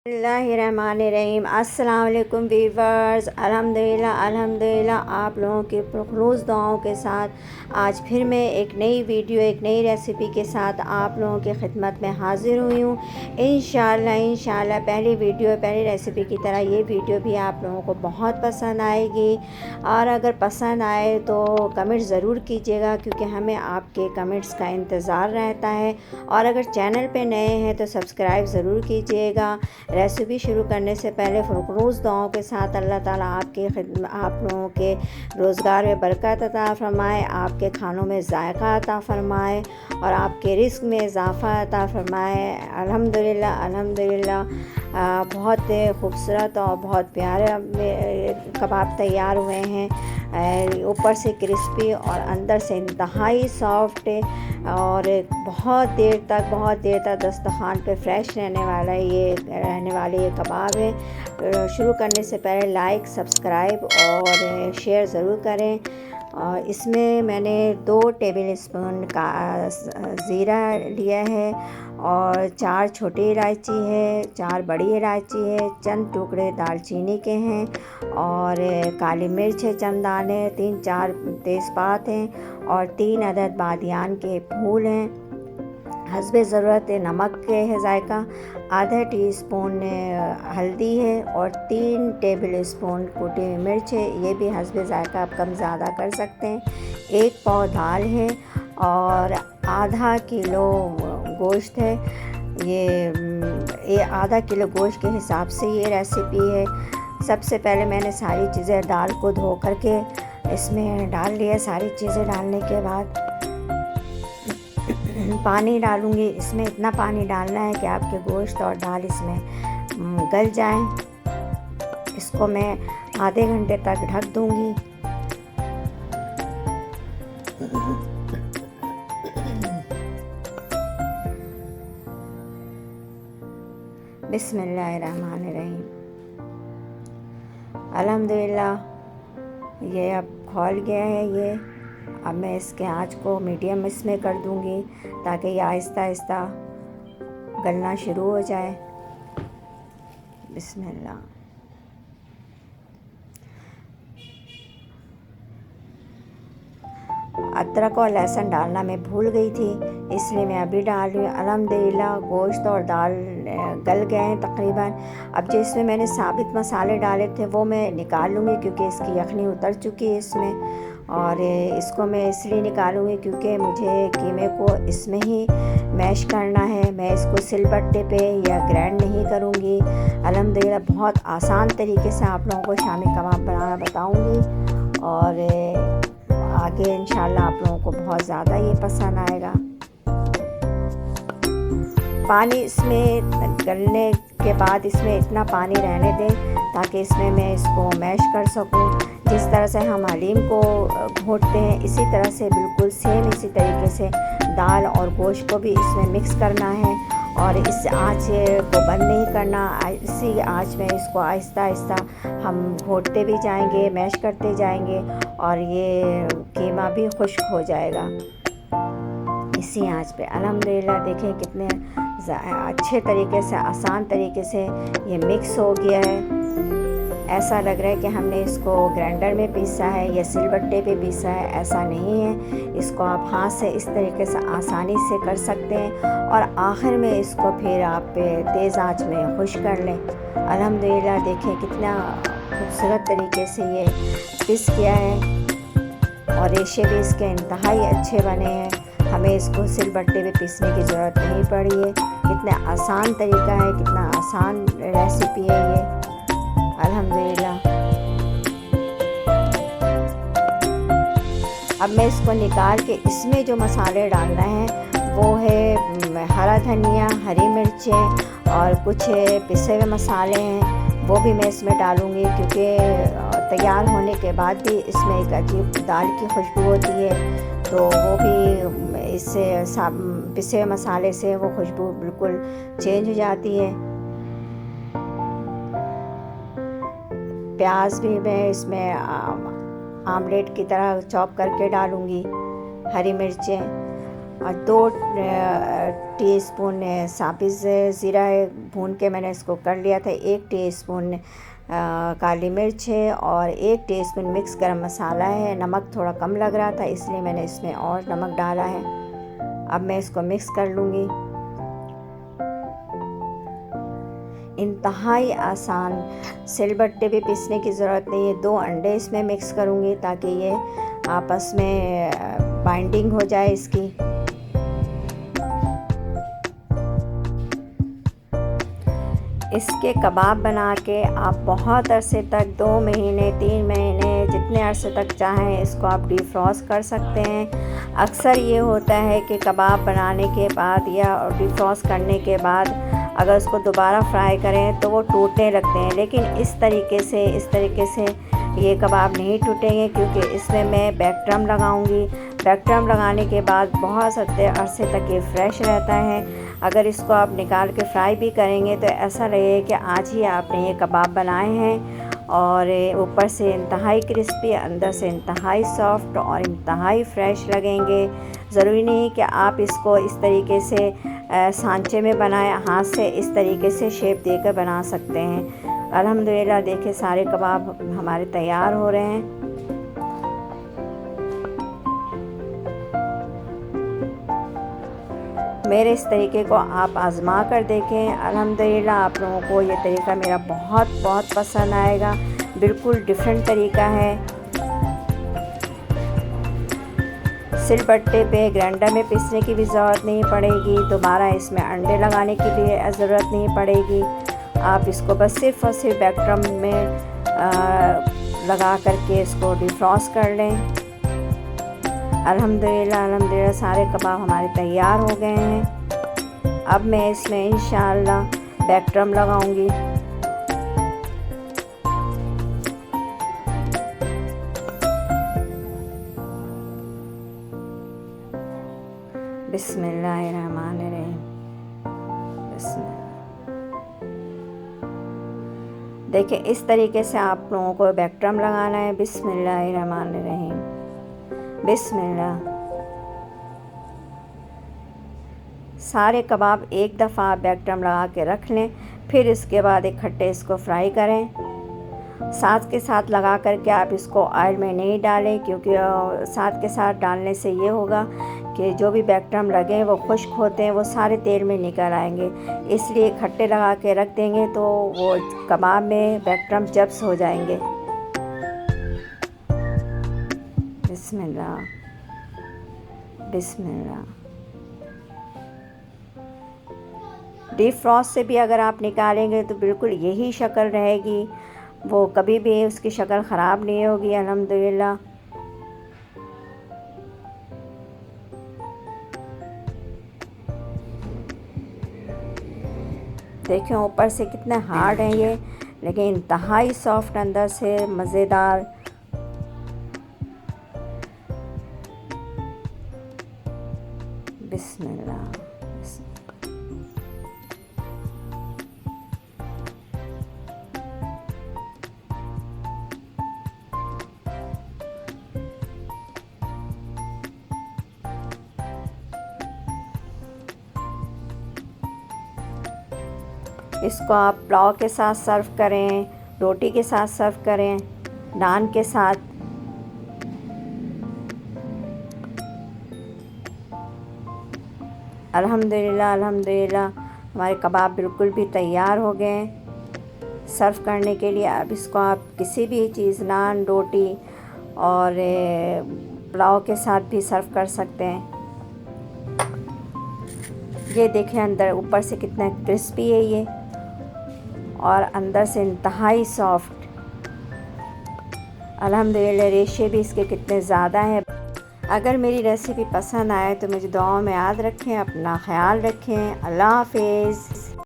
बिस्मिल्लाहिर्रहमानिर्रहीम। अस्सलाम वालेकुम वीवर्स। अल्हम्दुलिल्लाह आप लोगों के पुरखलूस दुआओं के साथ आज फिर मैं एक नई वीडियो एक नई रेसिपी के साथ आप लोगों की खिदमत में हाज़िर हुई हूँ। इंशाल्लाह पहली वीडियो पहली रेसिपी की तरह ये वीडियो भी आप लोगों को बहुत पसंद आएगी और अगर पसंद आए तो कमेंट ज़रूर कीजिएगा, क्योंकि हमें आपके कमेंट्स का इंतज़ार रहता है। और अगर चैनल पे नए हैं तो सब्सक्राइब ज़रूर कीजिएगा। रेसिपी शुरू करने से पहले पुरखलूस दुआओं के साथ अल्लाह ताला आप लोगों के रोज़गार में बरकत अता फ़रमाए, आपके खानों में ज़ायक़ा अता फ़रमाए और आपके रिज़्क़ में इज़ाफ़ा अता फ़रमाए। अल्हम्दुलिल्लाह बहुत खूबसूरत और बहुत प्यारे कबाब तैयार हुए हैं। ऊपर से क्रिस्पी और अंदर से इंतहाई सॉफ्ट और बहुत देर तक दस्तरखान पे फ्रेश रहने वाले ये कबाब है। शुरू करने से पहले लाइक सब्सक्राइब और शेयर ज़रूर करें। और इसमें मैंने 2 टेबल स्पून का ज़ीरा लिया है और 4 छोटी इलायची है, 4 बड़ी इलायची है, चंद टुकड़े दालचीनी के हैं और काली मिर्च है चंद दाने, 3-4 तेज़पात हैं और 3 अदद बादियान के फूल हैं। हस्बे ज़रूरत नमक के है जायका, आधा टीस्पून हल्दी है और 3 टेबल स्पून कुटी हुई मिर्च है। ये भी हस्बे जायका आप कम ज़्यादा कर सकते हैं। 1 पाव दाल है और आधा किलो गोश्त है। ये आधा किलो गोश्त के हिसाब से ये रेसिपी है। सबसे पहले मैंने सारी चीज़ें दाल को धो करके इसमें डाल लिया। सारी चीज़ें डालने के बाद पानी डालूँगी। इसमें इतना पानी डालना है कि आपके गोश्त और दाल इसमें गल जाएं। इसको मैं आधे घंटे तक ढक दूँगी। बिस्मिल्लाहिर्रहमानिर्रहीम। अल्हम्दुलिल्लाह ये अब खौल गया है। ये अब मैं इसके आँच को मीडियम इसमें कर दूँगी ताकि ये आहिस्ता आहिस्ता गलना शुरू हो जाए। बिस्मिल्लाह। अदरक और लहसुन डालना मैं भूल गई थी, इसलिए मैं अभी डाल रही हूँ। अल्हम्दुलिल्लाह गोश्त और दाल गल गए हैं तकरीबन। अब जो इसमें मैंने साबित मसाले डाले थे वो मैं निकाल लूँगी, क्योंकि इसकी यखनी उतर चुकी है इसमें। और इसको मैं इसलिए निकालूँगी क्योंकि मुझे कीमे को इसमें ही मैश करना है। मैं इसको सिलबट्टे पे या ग्राइंड नहीं करूँगी। अल्हम्दुलिल्लाह बहुत आसान तरीके से आप लोगों को शामी कबाब बनाना बताऊँगी और आगे इंशाल्लाह आप लोगों को बहुत ज़्यादा ये पसंद आएगा। पानी इसमें गलने के बाद इसमें इतना पानी रहने दें ताकि इसमें मैं इसको मैश कर सकूं। जिस तरह से हम हलीम को घोटते हैं इसी तरह से बिल्कुल सेम इसी तरीके से दाल और गोश्त को भी इसमें मिक्स करना है और इस आँच को बंद नहीं करना। इसी आँच में इसको आहिस्ता आहिस्ता हम घोटते भी जाएंगे, मैश करते जाएंगे और ये कीमा भी खुश्क हो जाएगा इसी आँच पे। अल्हम्दुलिल्लाह देखें कितने अच्छे तरीके से आसान तरीके से ये मिक्स हो गया है। ऐसा लग रहा है कि हमने इसको ग्राइंडर में पीसा है या सिलबट्टे पे पीसा है, ऐसा नहीं है। इसको आप हाथ से इस तरीके से आसानी से कर सकते हैं और आखिर में इसको फिर आप तेज़ आंच में खुश कर लें। अल्हम्दुलिल्लाह देखें कितना खूबसूरत तरीके से ये पीस किया है और रेशे भी इसके इंतहाई अच्छे बने हैं। हमें इसको सिलबट्टे पे पीसने की ज़रूरत नहीं पड़ी है। कितना आसान तरीका है, कितना आसान रेसिपी है ये। अल्हम्दुलिल्लाह। अब मैं इसको निकाल के इसमें जो मसाले डालना है वो है हरा धनिया, हरी मिर्चें और कुछ पिसे हुए मसाले हैं, वो भी मैं इसमें डालूँगी, क्योंकि तैयार होने के बाद भी इसमें एक अजीब दाल की खुशबू होती है, तो वो भी इससे पिसे हुए मसाले से वो खुशबू बिल्कुल चेंज हो जाती है। प्याज भी मैं इसमें आमलेट की तरह चॉप करके डालूँगी, हरी मिर्चें और 2 टीस्पून साबित ज़ीरा भून के मैंने इसको कर लिया था। 1 टीस्पून काली मिर्च है और 1 टीस्पून मिक्स गरम मसाला है। नमक थोड़ा कम लग रहा था इसलिए मैंने इसमें और नमक डाला है। अब मैं इसको मिक्स कर लूँगी। इंतहाई आसान, सिलबट्टे भी पीसने की ज़रूरत नहीं है। 2 अंडे इसमें मिक्स करूँगी ताकि ये आपस में बाइंडिंग हो जाए इसकी। इसके कबाब बना के आप बहुत अरसे तक 2 महीने 3 महीने जितने अरसे तक चाहें इसको आप डिफ्रॉस्ट कर सकते हैं। अक्सर ये होता है कि कबाब बनाने के बाद या डिफ्रॉस्ट करने के बाद अगर उसको दोबारा फ्राई करें तो वो टूटने लगते हैं, लेकिन इस तरीके से ये कबाब नहीं टूटेंगे क्योंकि इसमें मैं बैकड्रम लगाऊंगी। बैकड्रम लगाने के बाद बहुत अरसे तक ये फ्रेश रहता है। अगर इसको आप निकाल के फ्राई भी करेंगे तो ऐसा लगेगा कि आज ही आपने ये कबाब बनाए हैं, और ऊपर से इंतहाई क्रिस्पी, अंदर से इंतहाई सॉफ्ट और इंतहाई फ्रेश लगेंगे। ज़रूरी नहीं कि आप इसको इस तरीके से सांचे में बनाएं, हाथ से इस तरीके से शेप देकर बना सकते हैं। अल्हम्दुलिल्लाह देखिए सारे कबाब हमारे तैयार हो रहे हैं। मेरे इस तरीके को आप आज़मा कर देखें। अल्हम्दुलिल्लाह आप लोगों को ये तरीका मेरा बहुत पसंद आएगा। बिल्कुल डिफरेंट तरीका है। सिलबट्टे पे ग्राइंडर में पीसने की भी ज़रूरत नहीं पड़ेगी। दोबारा इसमें अंडे लगाने की भी ज़रूरत नहीं पड़ेगी। आप इसको बस सिर्फ़ और सिर्फ बैकड्रम में लगा करके इसको डिफ्रॉस्ट कर लें। अल्हम्दुलिल्लाह सारे कबाब हमारे तैयार हो गए हैं। अब मैं इसमें इंशाअल्लाह बैकड्रम लगाऊंगी। बिस्मिल्लाहिर्रहमानिर्रहीम। देखिए इस तरीके से आप लोगों को बैकड्रम लगाना है। बिस्मिल्लाहिर्रहमानिर्रहीम। बिस्मिल्लाह। सारे कबाब एक दफ़ा बैकड्रम लगा के रख लें, फिर इसके बाद इकट्ठे इसको फ्राई करें। साथ के साथ लगा करके आप इसको ऑयल में नहीं डालें, क्योंकि साथ के साथ डालने से ये होगा कि जो भी बैकड्रम लगे वो खुश्क होते हैं, वो सारे तेल में निकल आएंगे। इसलिए इकट्ठे लगा के रख देंगे तो वो कबाब में बैकड्रम जब्स हो जाएंगे। बिस्मिल्लाह बिस्मिल्लाह। डीप फ्रॉस्ट से भी अगर आप निकालेंगे तो बिल्कुल यही शक्ल रहेगी, वो कभी भी उसकी शक्ल ख़राब नहीं होगी। अल्हम्दुलिल्लाह। देखें ऊपर से कितने हार्ड हैं ये, लेकिन इंतहाई सॉफ्ट अंदर से मज़ेदार। बिस्मिल्लाह। इसको आप पुलाव के साथ सर्व करें, रोटी के साथ सर्व करें, नान के साथ। अल्हम्दुलिल्लाह हमारे कबाब बिल्कुल भी तैयार हो गए हैं सर्व करने के लिए। अब इसको आप किसी भी चीज़, नान, रोटी और पुलाव के साथ भी सर्व कर सकते हैं। ये देखें अंदर ऊपर से कितना क्रिस्पी है ये, और अंदर से इंतहाई सॉफ्ट। अल्हम्दुलिल्लाह रेशे भी इसके कितने ज़्यादा हैं। अगर मेरी रेसिपी पसंद आए तो मुझे दुआओं में याद रखें। अपना ख्याल रखें। अल्लाह हाफ़िज़।